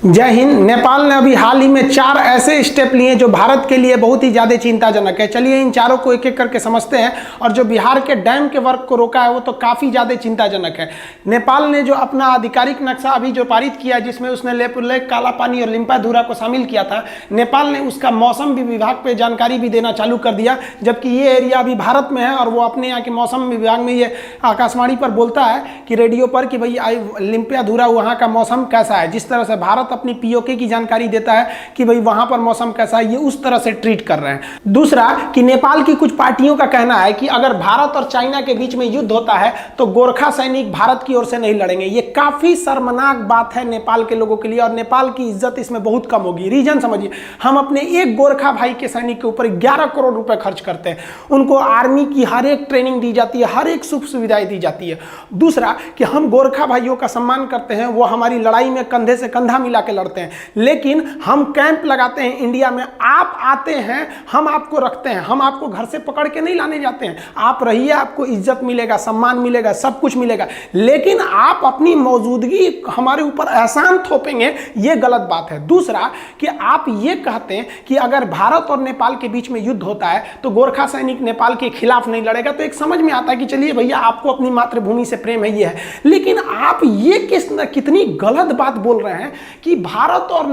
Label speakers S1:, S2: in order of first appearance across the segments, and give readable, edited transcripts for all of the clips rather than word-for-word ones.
S1: जय हिंद। नेपाल ने अभी हाल ही में 4 ऐसे स्टेप लिए जो भारत के लिए बहुत ही ज़्यादा चिंताजनक है। चलिए इन चारों को एक एक करके समझते हैं। और जो बिहार के डैम के वर्क को रोका है वो तो काफ़ी ज़्यादा चिंताजनक है। नेपाल ने जो अपना आधिकारिक नक्शा अभी जो पारित किया है, जिसमें उसने लेपुर लेक, काला पानी और लिम्पाधुरा को शामिल किया था, नेपाल ने उसका मौसम विभाग पर जानकारी भी देना चालू कर दिया। जबकि ये एरिया अभी भारत में है और वो अपने यहाँ के मौसम विभाग में ये आकाशवाणी पर बोलता है कि रेडियो पर कि भाई लिम्पाधुरा वहाँ का मौसम कैसा है। जिस तरह से भारत अपनी पीओके की जानकारी देता है कि भाई वहां पर मौसम कैसा है, ये उस तरह से ट्रीट कर रहे हैं। दूसरा कि नेपाल की कुछ पार्टियों का कहना है कि अगर भारत और चाइना के बीच में युद्ध होता है तो गोरखा सैनिक भारत की ओर से नहीं लड़ेंगे। ये काफी शर्मनाक बात है नेपाल के लोगों के लिए और नेपाल की इज्जत इसमें बहुत कम होगी। रीजन समझिए, हम अपने एक गोरखा भाई के सैनिक के ऊपर 11 करोड़ रुपए खर्च करते हैं। उनको आर्मी की हर एक ट्रेनिंग दी जाती है, हर एक सुख सुविधाएं दी जाती है। दूसरा कि हम गोरखा भाइयों का सम्मान करते हैं, वो हमारी लड़ाई में कंधे से कंधा मिला के लड़ते हैं। लेकिन हम कैंप लगाते हैं इंडिया में, आप आते हैं, हम आपको रखते हैं, हम आपको घर से पकड़ के नहीं लाने जाते हैं। आप रहिए, आपको इज्जत मिलेगा, सम्मान मिलेगा, सब कुछ मिलेगा। लेकिन आप अपनी मौजूदगी हमारे ऊपर एहसान थोपेंगे, ये गलत बात है। दूसरा कि आप ये कहते हैं कि अगर भारत और नेपाल के बीच में युद्ध होता है तो गोरखा सैनिक नेपाल के खिलाफ नहीं लड़ेगा। तो एक समझ में आता है कि चलिए भैया, आपको अपनी मातृभूमि से प्रेम है, ये है। लेकिन आप ये कितनी गलत बात बोल रहे हैं कि भारत और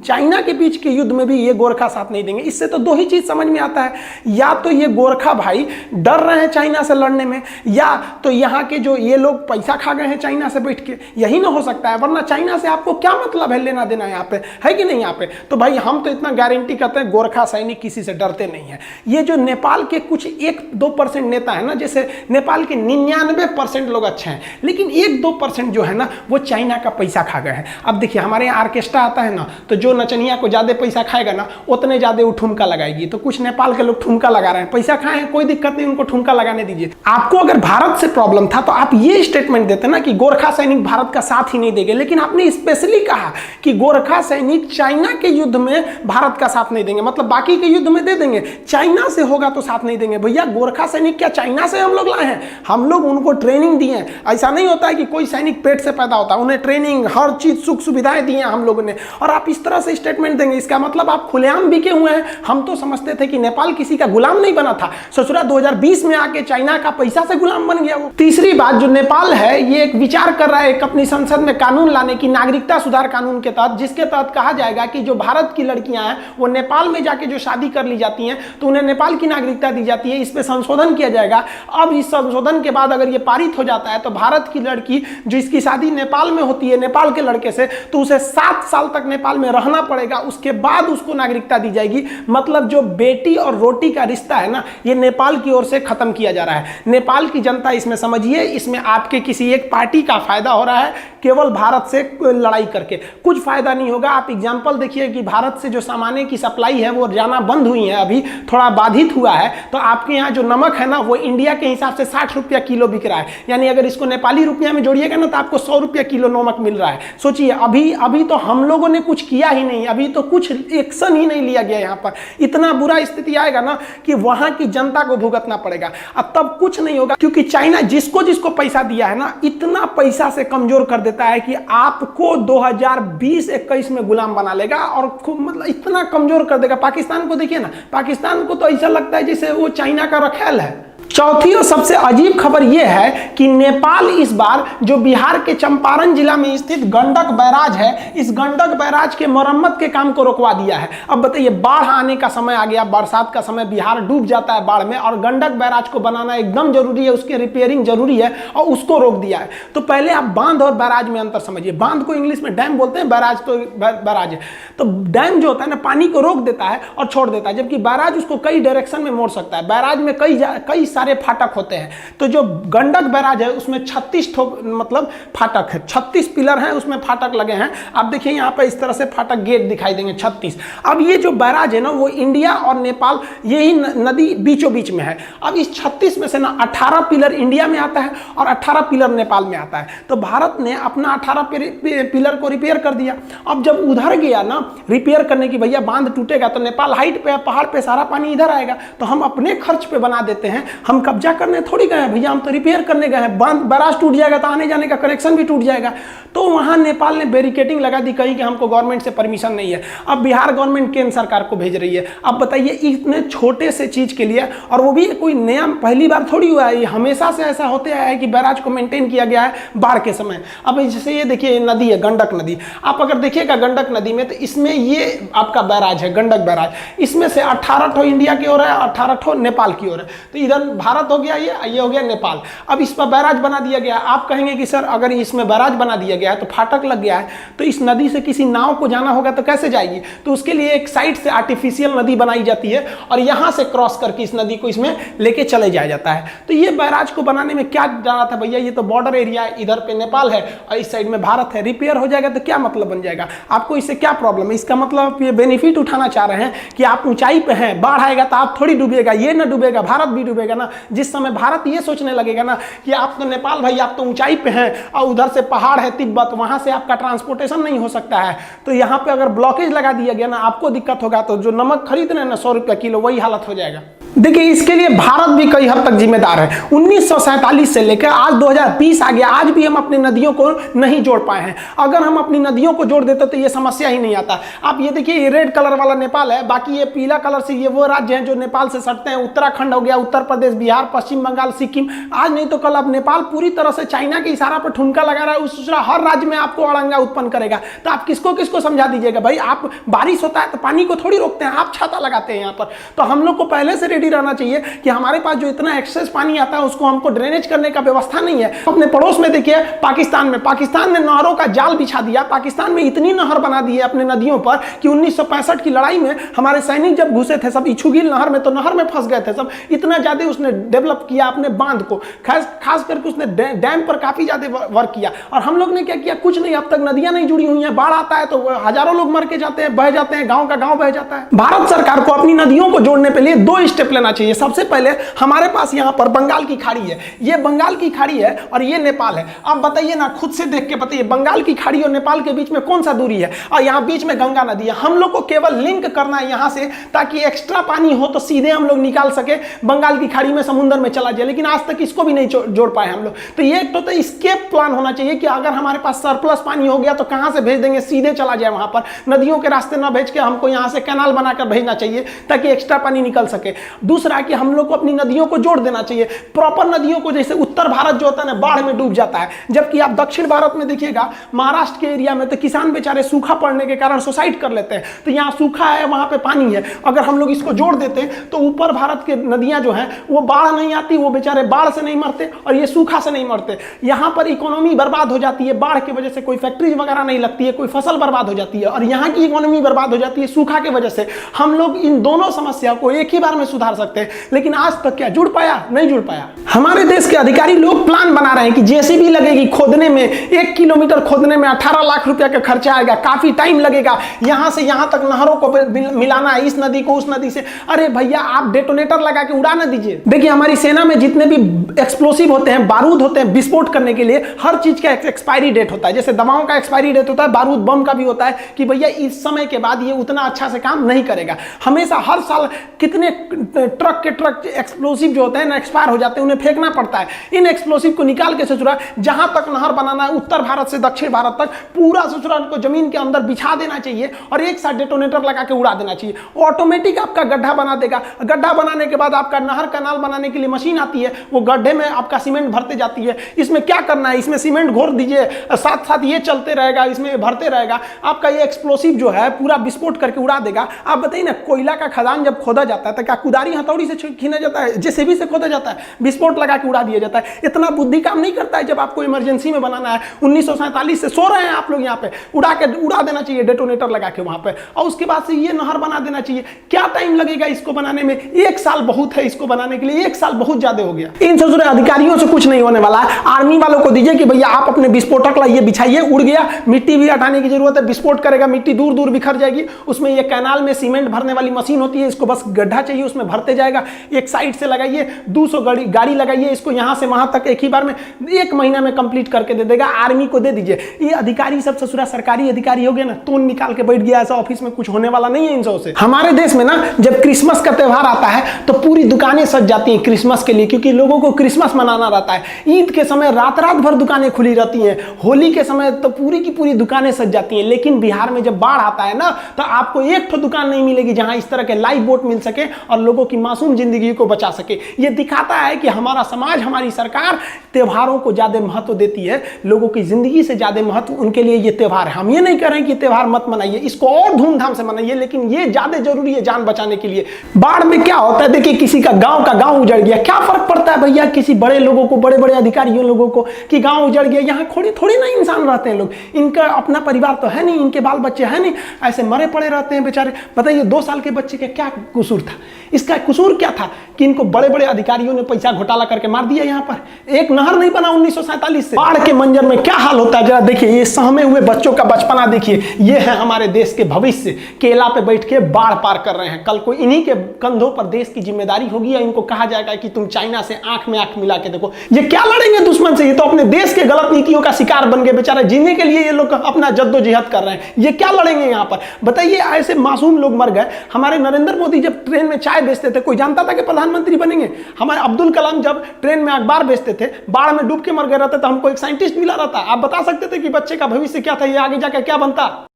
S1: चाइना के बीच के युद्ध में भी ये गोरखा साथ नहीं देंगे। इससे तो दो ही चीज समझ में आता है, या तो ये गोरखा भाई डर रहे हैं चाइना से लड़ने में, या तो यहाँ के जो ये लोग पैसा खा गए हैं चाइना से बैठ के। यही ना हो सकता है, वरना चाइना से आपको क्या मतलब है, लेना देना यहाँ पे है कि नहीं। यहाँ पे तो भाई हम तो इतना गारंटी करते हैं, गोरखा सैनिक किसी से डरते नहीं है। ये जो नेपाल के कुछ 1-2% नेता है ना, जैसे नेपाल के 99% लोग अच्छे हैं, लेकिन 1-2% जो है ना वो चाइना का पैसा खा गए हैं। अब देखिए, हमारे यहाँ ऑर्केस्ट्रा आता है ना, तो जो नचनिया को ज्यादा पैसा खाएगा ना, उतने ज्यादा वो ठुमका लगाएगी। तो कुछ नेपाल के लोग ठुमका लगा रहे हैं, पैसा खाए हैं, कोई दिक्कत नहीं, उनको ठुमका लगाने दीजिए। आपको अगर भारत से प्रॉब्लम था तो आप ये स्टेटमेंट देते ना कि गोरखा सैनिक भारत का साथ ही नहीं देंगे। लेकिन आपने स्पेशली कहा कि गोरखा सैनिक चाइना के युद्ध में भारत का साथ नहीं देंगे, मतलब बाकी के युद्ध में दे देंगे, चाइना से होगा तो साथ नहीं देंगे। भैया, गोरखा सैनिक क्या चाइना से हम लोग लाए हैं? हम लोग उनको ट्रेनिंग दिए हैं। ऐसा नहीं होता है कि कोई सैनिक पेट से पैदा होता है, उन्हें ट्रेनिंग, हर चीज, सुख सुविधाएं दी हैं हम लोगों ने। और आप इस तरह से स्टेटमेंट देंगे, इसका मतलब आप खुलेआम बिके हुए हैं। हम तो समझते थे कि नेपाल किसी का गुलाम नहीं बना था, ससुरा 2020 में आके चाइना का पैसा से गुलाम बन गया वो। तीसरी बात, जो नेपाल है ये एक विचार कर रहा है एक अपनी संसद में कानून लाने की, नागरिकता सुधार कानून के तहत, जिसके तहत कहा जाएगा कि जो भारत की लड़कियां हैं वो नेपाल में जाके जो शादी कर ली जाती हैं तो उन्हें नेपाल की नागरिकता दी जाती है। इस पे संशोधन किया जाएगा। अब इस संशोधन के बाद अगर ये पारित हो जाता है तो भारत की लड़की जो इसकी शादी नेपाल में होती है, नेपाल के लड़के से, तो उसे 7 साल तक नेपाल में रहना पड़ेगा, उसके बाद उसको नागरिकता दी जाएगी। मतलब जो बेटी और रोटी का रिश्ता है ना, ये नेपाल की ओर से खत्म किया जा रहा है। नेपाल की जनता इसमें समझिए, इसमें आपके किसी एक पार्टी का फायदा हो रहा है, केवल भारत से लड़ाई करके कुछ फायदा नहीं होगा। आप एग्जांपल देखिए कि भारत से जो सामान्य की सप्लाई है वो जाना बंद हुई है, अभी थोड़ा बाधित हुआ है। तो आपके यहाँ जो नमक है ना, वो इंडिया के हिसाब से 60 रुपया किलो बिक रहा है। यानी अगर इसको नेपाली रुपया में जोड़िएगा ना तो आपको 100 रुपया किलो नमक मिल रहा है। सोचिए, अभी तो हम लोगों ने कुछ किया ही नहीं, अभी तो कुछ एक्शन ही नहीं लिया गया। यहाँ पर इतना बुरा स्थिति आएगा ना कि वहां की जनता को भुगतना पड़ेगा। अब तब कुछ नहीं होगा, क्योंकि चाइना जिसको पैसा दिया है ना, इतना पैसा से कमजोर कर देता है कि आपको 2020-21 में गुलाम बना लेगा और मतलब इतना कमजोर कर देगा। पाकिस्तान को देखिए ना, पाकिस्तान को तो ऐसा लगता है जैसे वो चाइना का रखेल है। चौथी और सबसे अजीब खबर यह है कि नेपाल इस बार जो बिहार के चंपारण जिला में स्थित गंडक बैराज है, इस गंडक बैराज के मरम्मत के काम को रोकवा दिया है। अब बताइए, बाढ़ आने का समय आ गया, बरसात का समय, बिहार डूब जाता है बाढ़ में, और गंडक बैराज को बनाना एकदम जरूरी है, उसकी रिपेयरिंग जरूरी है, और उसको रोक दिया है। तो पहले आप बांध और बैराज में अंतर समझिए। बांध को इंग्लिश में डैम बोलते हैं, बैराज तो बैराज है। तो डैम जो होता है ना, पानी को रोक देता है और छोड़ देता है, जबकि बैराज उसको कई डायरेक्शन में मोड़ सकता है। बैराज में कई सारे फाटक होते हैं। तो जो गंडक बैराज है उसमें 36 मतलब फाटक है, 36 पिलर हैं, उसमें फाटक लगे हैं। आप देखिए यहाँ पे इस तरह से फाटक गेट दिखाई देंगे 36। अब ये जो बैराज है ना, वो इंडिया और नेपाल, यही नदी बीचों बीच में है। अब इस 36 में से ना 18 पिलर इंडिया में आता है और 18 पिलर नेपाल में आता है। तो भारत ने अपना 18 पिलर को रिपेयर कर दिया। अब जब उधर गया ना रिपेयर करने की, भैया बांध टूटेगा तो नेपाल हाइट पे है, पहाड़ पे सारा पानी इधर आएगा, तो हम अपने खर्च पे बना देते हैं, हम हम कब्जा करने थोड़ी गए हैं भैया, हम तो रिपेयर करने गए हैं। बांध बैराज टूट जाएगा तो आने जाने का कनेक्शन भी टूट जाएगा। तो वहां नेपाल ने बैरिकेडिंग लगा दी, कहीं कि हमको गवर्नमेंट से परमिशन नहीं है। अब बिहार गवर्नमेंट केंद्र सरकार को भेज रही है। अब बताइए इतने छोटे से चीज के लिए, और वो भी कोई नया पहली बार थोड़ी हुआ है, ये हमेशा से ऐसा होते आया है कि बैराज को मेंटेन किया गया है बाढ़ के समय। अब जैसे ये देखिए नदी है गंडक नदी, आप अगर देखिएगा गंडक नदी में तो इसमें ये आपका बैराज है गंडक बैराज, इसमें से 18 ठो इंडिया की ओर है, 18 ठो नेपाल की ओर है। तो इधर भारत हो गया, ये हो गया नेपाल। अब इस पर बैराज बना दिया गया। आप कहेंगे कि सर अगर इसमें बैराज बना दिया गया है तो फाटक लग गया है, तो इस नदी से किसी नाव को जाना होगा तो कैसे जाएगी? तो उसके लिए एक साइड से आर्टिफिशियल नदी बनाई जाती है और यहां से क्रॉस करके इस नदी को इसमें लेके चले जाया जाता है। तो ये बैराज को बनाने में क्या जाना था भैया, ये तो बॉर्डर एरिया है, इधर पे नेपाल है और इस साइड में भारत है। रिपेयर हो जाएगा तो क्या मतलब बन जाएगा? आपको इससे क्या प्रॉब्लम है? इसका मतलब ये बेनिफिट उठाना चाह रहे हैं कि आप ऊंचाई पे हैं, बाढ़ आएगा तो आप थोड़ी डूबेगा, ये ना डूबेगा भारत भी डूबेगा ना। जिस समय भारत ये सोचने लगेगा ना कि आप तो नेपाल भाई आप तो ऊंचाई पे हैं और उधर से पहाड़ है तिब्बत, वहां से आपका ट्रांसपोर्टेशन नहीं हो सकता है, तो यहाँ पे अगर ब्लॉकेज लगा दिया गया ना आपको दिक्कत होगा। तो जो नमक खरीद रहे हैं ना 100 रुपया किलो, वही हालत हो जाएगा। देखिए इसके लिए भारत भी कई हद तक जिम्मेदार है। 1947 से लेकर आज 2020 आ गया, आज भी हम अपनी नदियों को नहीं जोड़ पाए हैं। अगर हम अपनी नदियों को जोड़ देते तो ये समस्या ही नहीं आता। आप ये देखिए ये रेड कलर वाला नेपाल है, बाकी ये पीला कलर से ये वो राज्य हैं जो नेपाल से सटते हैं। उत्तराखंड हो गया, उत्तर प्रदेश, बिहार, पश्चिम बंगाल, सिक्किम। आज नहीं तो कल अब नेपाल पूरी तरह से चाइना के इशारा पर ठुमका लगा रहा है, उस हर राज्य में आपको अड़ंगा उत्पन्न करेगा। तो आप किसको किसको समझा दीजिएगा भाई? आप बारिश होता है तो पानी को थोड़ी रोकते हैं, आप छाता लगाते हैं यहाँ पर। तो हम लोग को पहले से रहना चाहिए कि हमारे पास जो इतना एक्सेस पानी आता है उसको हमको ड्रेनेज करने का व्यवस्था नहीं है। अपने पड़ोस में देखिए पाकिस्तान ने नहरों का जाल बिछा दिया। पाकिस्तान में इतनी नहर बना दी है अपने नदियों पर कि 1965 की लड़ाई में हमारे सैनिक जब घुसे थे सब इछुगिल नहर में, तो नहर में फंस गए थे सब। इतना ज्यादा उसने डेवलप किया अपने बांध को, खास करके उसने डैम पर काफी ज्यादा वर्क किया। और हम लोग ने क्या किया? कुछ नहीं। अब तक नदियां नहीं जुड़ी हुई हैं, बाढ़ आता है तो हजारों लोग मर के जाते हैं, बह जाते हैं, गांव का गांव बह जाता है। भारत सरकार को अपनी नदियों को जोड़ने के लिए 2 स्टेप लेना चाहिए। सबसे पहले हमारे पास यहां पर बंगाल की खाड़ी है, ये बंगाल की खाड़ी है और ये नेपाल है। आप बताइए ना, खुद से देख के बताइए बंगाल की खाड़ी और नेपाल के बीच में कौन सा दूरी है? और यहां बीच में गंगा नदी है। हम लोग को केवल लिंक करना है यहां से, ताकि एक्स्ट्रा पानी हो तो सीधे हम लोग निकाल सके, बंगाल की खाड़ी में समुद्र में चला जाए। लेकिन आज तक इसको भी नहीं जोड़ पाए हम लोग। तो ये तो स्केप प्लान होना चाहिए कि अगर हमारे पास सरप्लस पानी हो गया तो कहां से भेज देंगे? सीधे चला जाए वहां पर, नदियों के रास्ते ना भेज के हमको यहां से कैनाल बनाकर भेजना चाहिए ताकि एक्स्ट्रा पानी निकल सके। दूसरा कि हम लोग को अपनी नदियों को जोड़ देना चाहिए, प्रॉपर नदियों को। जैसे उत्तर भारत जो होता है ना बाढ़ में डूब जाता है, जबकि आप दक्षिण भारत में देखिएगा महाराष्ट्र के एरिया में तो किसान बेचारे सूखा पड़ने के कारण सुसाइड कर लेते हैं। तो यहाँ सूखा है, वहां पे पानी है। अगर हम लोग इसको जोड़ देते तो ऊपर भारत के नदियां जो हैं वो बाढ़ नहीं आती, वो बेचारे बाढ़ से नहीं मरते और ये सूखा से नहीं मरते। यहाँ पर इकोनॉमी बर्बाद हो जाती है, बाढ़ की वजह से कोई फैक्ट्री वगैरह नहीं लगती है, कोई फसल बर्बाद हो जाती है और यहाँ की इकोनॉमी बर्बाद हो जाती है सूखा की वजह से। हम लोग इन दोनों समस्या को एक ही बार में सुधार सकते हैं, लेकिन आज तक क्या जुड़ पाया? नहीं जुड़ पाया। हमारे देश के अधिकारी लोग प्लान बना रहे हैं कि जेसीबी लगेगी खोदने में, 1 किलोमीटर खोदने में 18 लाख रुपया का खर्चा आएगा, काफी टाइम लगेगा। यहां से यहां तक नहरों को मिलाना है, इस नदी को उस नदी से। अरे भैया आप डेटोनेटर लगा के उड़ा ना दीजिए। देखिए हमारी सेना में जितने भी एक्सप्लोसिव होते हैं, बारूद होते हैं विस्फोट करने के लिए, हर चीज का एक्सपायरी डेट होता है। जैसे दवाओं का एक्सपायरी डेट होता है, बारूद बम का भी होता है कि भैया इस समय के बाद ये उतना अच्छा से काम नहीं करेगा। हमेशा हर साल कितने ट्रक के ट्रक एक्सप्लोसिव जो होते हैं ना एक्सपायर हो जाते हैं, उन्हें फेंकना पड़ता है। इन एक्सप्लोसिव को निकाल के ससुरा जहां तक नहर बनाना है, उत्तर भारत से दक्षिण भारत तक पूरा ससुरा को जमीन के अंदर बिछा देना चाहिए और एक साथ डेटोनेटर लगा के उड़ा देना चाहिए। ऑटोमेटिक आपका गड्ढा बना देगा। गड्ढा बनाने के बाद आपका नहर कैनाल बनाने के लिए मशीन आती है, वो गड्ढे में आपका सीमेंट भरते जाती है। इसमें क्या करना है? इसमें सीमेंट घोर दीजिए, साथ साथ ये चलते रहेगा, इसमें भरते रहेगा। आपका ये एक्सप्लोसिव जो है पूरा विस्फोट करके उड़ा देगा। आप बताइए ना, कोयला का खदान जब खोदा जाता है तो क्या कुदारी हथौड़ी से खींचा जाता है? जेसीबी से खोदा जाता है, विस्फोट लगा के उड़ा दिया जाता है। इतना बुद्धि काम नहीं करता है जब आपको इमरजेंसी में बनाना है। 1947 से सो रहे हैं आप लोग यहाँ पे, उड़ा देना चाहिए डेटोनेटर लगा के वहां पे, और उसके बाद से ये नहर बना देना चाहिए। क्या टाइम लगेगा इसको बनाने में? 1 साल बहुत है इसको बनाने के लिए, 1 साल बहुत ज्यादा हो गया। इन ससुरे अधिकारियों से कुछ नहीं होने वाला है। आर्मी वालों को दीजिए कि भैया आप अपने विस्फोटक लाइए, बिछाइए, उड़ गया, मिट्टी भी हटाने की जरूरत है, विस्फोट करेगा, मिट्टी दूर दूर बिखर जाएगी। उसमें ये कैनाल में सीमेंट भरने वाली मशीन होती है, इसको बस गड्ढा चाहिए, उसमें भरते जाएगा। एक साइड से लगाइए, 200 गाड़ी लगाइए, इसको यहाँ से वहाँ तक एक ही बार में 1 महीना में कंप्लीट करके दे देगा। आर्मी को दे दीजिए। ये अधिकारी सब ससुरा सरकारी अधिकारी हो गए ना, तोन निकाल के बैठ गया ऐसा ऑफिस में, कुछ होने वाला नहीं है इन सबसे। हमारे देश में ना जब क्रिसमस का त्योहार आता है तो पूरी दुकानें सज जाती हैं क्रिसमस के लिए, क्योंकि लोगों को क्रिसमस मनाना रहता है। ईद के समय रात रात भर दुकानें खुली रहती हैं, होली के समय तो पूरी की पूरी दुकानें सज जाती हैं। लेकिन बिहार में जब बाढ़ आता है ना तो आपको एक तो दुकान नहीं मिलेगी जहां इस तरह के लाइफ बोट मिल सके और लोगों की मासूम जिंदगी को बचा सके। यह दिखाता है कि हमारा समाज, हमारी सरकार त्योहारों को ज्यादा महत्व देती है, लोगों की जिंदगी से ज्यादा महत्व उनके लिए ये त्योहार है। हम ये नहीं कह रहे हैं कि त्योहार मत मनाइए, इसको और धूमधाम से मनाइए, लेकिन ये ज्यादा जरूरी है जान बचाने के लिए। बाढ़ में क्या होता है, देखिए किसी का गांव उजड़ गया, क्या फर्क पड़ता है भैया किसी बड़े लोगों को, बड़े बड़े अधिकारियों लोगों को कि गांव उजड़ गया। यहाँ थोड़ी ना इंसान रहते हैं लोग, इनका अपना परिवार तो है नहीं, इनके बाल बच्चे हैं नहीं, ऐसे मरे पड़े रहते हैं बेचारे। बताइए 2 साल के बच्चे का क्या कसूर था? इसका कसूर क्या था कि इनको बड़े बड़े अधिकारियों ने पैसा घोटाला करके मार दिया। यहाँ पर एक नहर नहीं बना 1947 से। बाढ़ के मंजर में क्या हाल होता है जरा देखिए, ये सहमे हुए बच्चों का बचपना देखिए। ये है हमारे देश के भविष्य, केला पे बैठ के बाढ़ पार कर रहे हैं। कल को इन्हीं के कंधों पर देश की जिम्मेदारी होगी या इनको कहा जाएगा कि तुम चाइना से आंख में आंख मिला के देखो। ये क्या लड़ेंगे दुश्मन से? ये तो अपने देश के गलत नीतियों का शिकार बन गए बेचारे। जीने के लिए ये लोग अपना जद्दोजहद कर रहे हैं, ये क्या लड़ेंगे यहाँ पर? बताइए ऐसे मासूम लोग मर गए। हमारे नरेंद्र मोदी जब ट्रेन में चाय बेचते थे, कोई जानता था कि प्रधानमंत्री बनेंगे? हमारे अब्दुल कलाम जब ट्रेन में अखबार बेचते थे, बाढ़ में डूब के मर गए रहते तो हमको एक साइंटिस्ट मिला रहता। आप बता सकते थे कि बच्चे का भविष्य क्या था, ये आगे जाकर क्या बनता?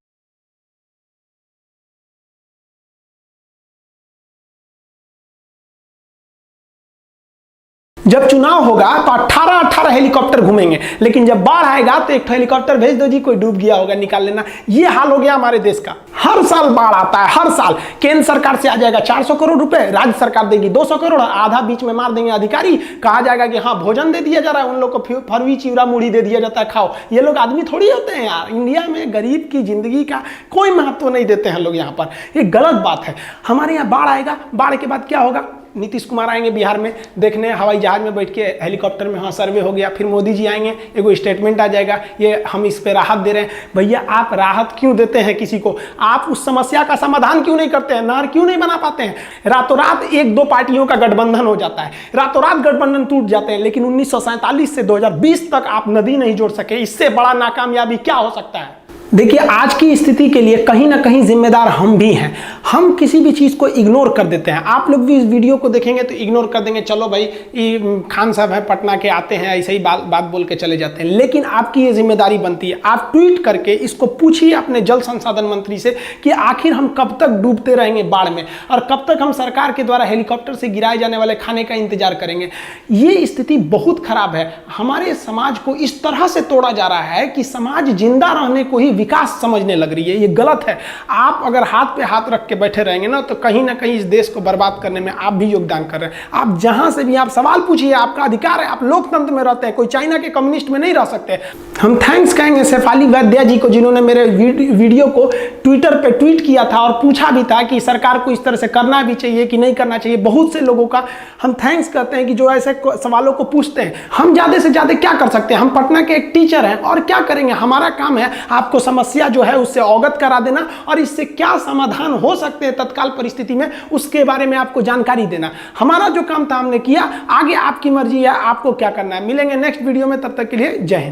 S1: जब चुनाव होगा तो 18 हेलीकॉप्टर घूमेंगे, लेकिन जब बाढ़ आएगा तो एक हेलीकॉप्टर भेज दो जी, कोई डूब गया होगा निकाल लेना। ये हाल हो गया हमारे देश का। हर साल बाढ़ आता है, हर साल केंद्र सरकार से आ जाएगा 400 करोड़ रुपए, राज्य सरकार देगी 200 करोड़, आधा बीच में मार देंगे अधिकारी। कहा जाएगा कि हाँ भोजन दे दिया जा रहा है, उन लोग को फरवी चिवड़ा मुड़ी दे दिया जाता है, खाओ। ये लोग आदमी थोड़ी होते हैं यार। इंडिया में गरीब की जिंदगी का कोई महत्व नहीं देते हैं लोग यहाँ पर। ये गलत बात है। हमारे यहाँ बाढ़ आएगा, बाढ़ के बाद क्या होगा? नीतीश कुमार आएंगे बिहार में देखने, हवाई जहाज में बैठ के हेलीकॉप्टर में, हाँ सर्वे हो गया। फिर मोदी जी आएंगे, एगो स्टेटमेंट आ जाएगा, ये हम इस पे राहत दे रहे हैं। भैया आप राहत क्यों देते हैं किसी को? आप उस समस्या का समाधान क्यों नहीं करते हैं? नहर क्यों नहीं बना पाते हैं? रातों रात 1-2 पार्टियों का गठबंधन हो जाता है, रातों रात गठबंधन टूट जाते हैं, लेकिन 1947 से 2020 तक आप नदी नहीं जोड़ सके। इससे बड़ा नाकामयाबी क्या हो सकता है? देखिए आज की स्थिति के लिए कहीं ना कहीं जिम्मेदार हम भी हैं। हम किसी भी चीज़ को इग्नोर कर देते हैं। आप लोग भी इस वीडियो को देखेंगे तो इग्नोर कर देंगे, चलो भाई ये खान साहब है पटना के, आते हैं ऐसे ही बात बोल के चले जाते हैं। लेकिन आपकी ये जिम्मेदारी बनती है, आप ट्वीट करके इसको पूछिए अपने जल संसाधन मंत्री से कि आखिर हम कब तक डूबते रहेंगे बाढ़ में, और कब तक हम सरकार के द्वारा हेलीकॉप्टर से गिराए जाने वाले खाने का इंतजार करेंगे। ये स्थिति बहुत खराब है। हमारे समाज को इस तरह से तोड़ा जा रहा है कि समाज जिंदा रहने को ही विकास समझने लग रही है। ये गलत है। आप अगर हाथ पे हाथ रख के बैठे रहेंगे ना तो कहीं ना कहीं इस देश को बर्बाद करने में आप भी योगदान कर रहे हैं। आप जहां से भी आप सवाल पूछिए, आपका अधिकार है, आप लोकतंत्र में रहते हैं, कोई चाइना के कम्युनिस्ट में नहीं रह सकते। हम थैंक्स कहेंगे शेफाली वैद्या जी को, जिन्होंने मेरे वीडियो को ट्विटर पे ट्वीट किया था और पूछा भी था कि सरकार को इस तरह से करना भी चाहिए कि नहीं करना चाहिए। बहुत से लोगों का हम थैंक्स करते हैं कि जो ऐसे सवालों को पूछते हैं। हम ज्यादा से ज्यादा क्या कर सकते हैं? हम पटना के एक टीचर हैं और क्या करेंगे? हमारा काम है आपको समस्या जो है उससे अवगत करा देना और इससे क्या समाधान हो सकते हैं तत्काल परिस्थिति में, उसके बारे में आपको जानकारी देना। हमारा जो काम था हमने किया, आगे आपकी मर्जी है आपको क्या करना है। मिलेंगे नेक्स्ट वीडियो में, तब तक के लिए जय हिंद।